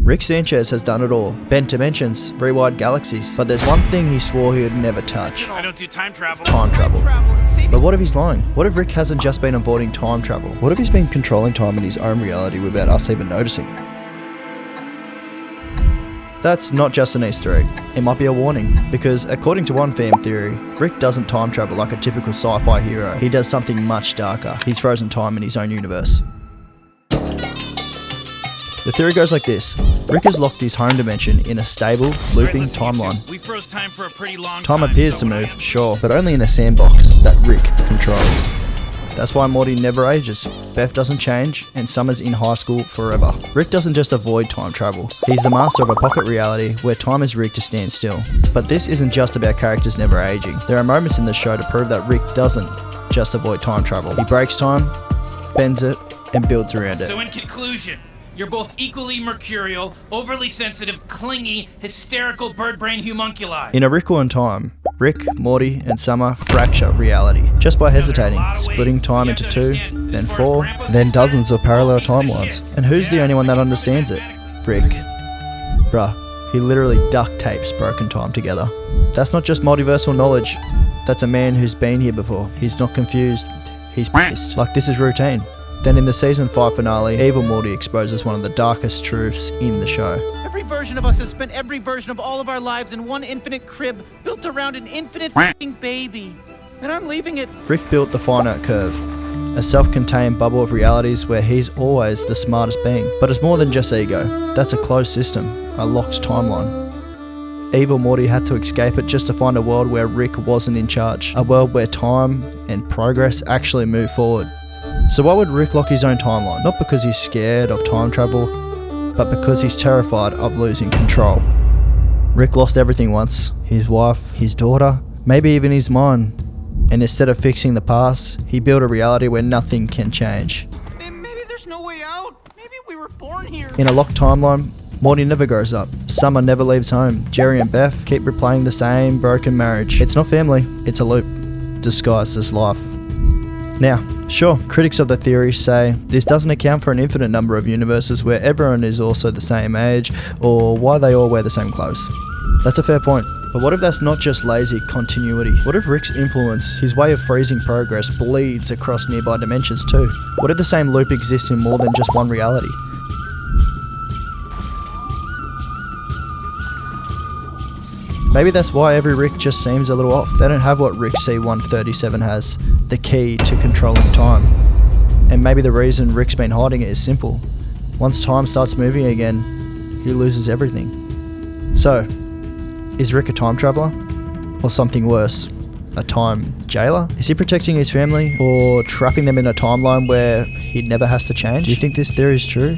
Rick Sanchez has done it all. Bent dimensions, rewired galaxies. But there's one thing he swore he would never touch. I don't do time travel. Time travel. But what if he's lying? What if Rick hasn't just been avoiding time travel? What if he's been controlling time in his own reality without us even noticing? That's not just an Easter egg, it might be a warning, because according to one fan theory, Rick doesn't time travel like a typical sci-fi hero. He does something much darker. He's frozen time in his own universe. The theory goes like this. Rick has locked his home dimension in a stable, looping timeline. We froze time for a pretty long Time appears to move, sure, but only in a sandbox that Rick controls. That's why Morty never ages, Beth doesn't change, and Summer's in high school forever. Rick doesn't just avoid time travel. He's the master of a pocket reality where time is rigged to stand still. But this isn't just about characters never aging. There are moments in the show to prove that Rick doesn't just avoid time travel. He breaks time, bends it, and builds around it. So in conclusion, you're both equally mercurial, overly sensitive, clingy, hysterical bird brain homunculi. In A Rickle in Time, Rick, Morty, and Summer fracture reality just by hesitating, splitting time into 2, then 4, then dozens of parallel timelines. And who's the only one that understands it? Rick. Bruh, he literally duct tapes broken time together. That's not just multiversal knowledge, that's a man who's been here before. He's not confused, he's pissed. Like this is routine. Then in the season 5 finale, Evil Morty exposes one of the darkest truths in the show. Every version of us has spent every version of all of our lives in one infinite crib built around an infinite f***ing baby. And I'm leaving it. Rick built the finite curve, a self-contained bubble of realities where he's always the smartest being. But it's more than just ego. That's a closed system, a locked timeline. Evil Morty had to escape it just to find a world where Rick wasn't in charge. A world where time and progress actually move forward. So why would Rick lock his own timeline? Not because he's scared of time travel, but because he's terrified of losing control. Rick lost everything once. His wife, his daughter, maybe even his mind. And instead of fixing the past, he built a reality where nothing can change. Maybe there's no way out. Maybe we were born here. In a locked timeline, Morty never grows up. Summer never leaves home. Jerry and Beth keep replaying the same broken marriage. It's not family, it's a loop, disguised as life. Now, sure, critics of the theory say this doesn't account for an infinite number of universes where everyone is also the same age, or why they all wear the same clothes. That's a fair point. But what if that's not just lazy continuity? What if Rick's influence, his way of freezing progress, bleeds across nearby dimensions too? What if the same loop exists in more than just one reality? Maybe that's why every Rick just seems a little off. They don't have what Rick C-137 has, the key to controlling time. And maybe the reason Rick's been hiding it is simple. Once time starts moving again, he loses everything. So, is Rick a time traveler? Or something worse, a time jailer? Is he protecting his family or trapping them in a timeline where he never has to change? Do you think this theory is true?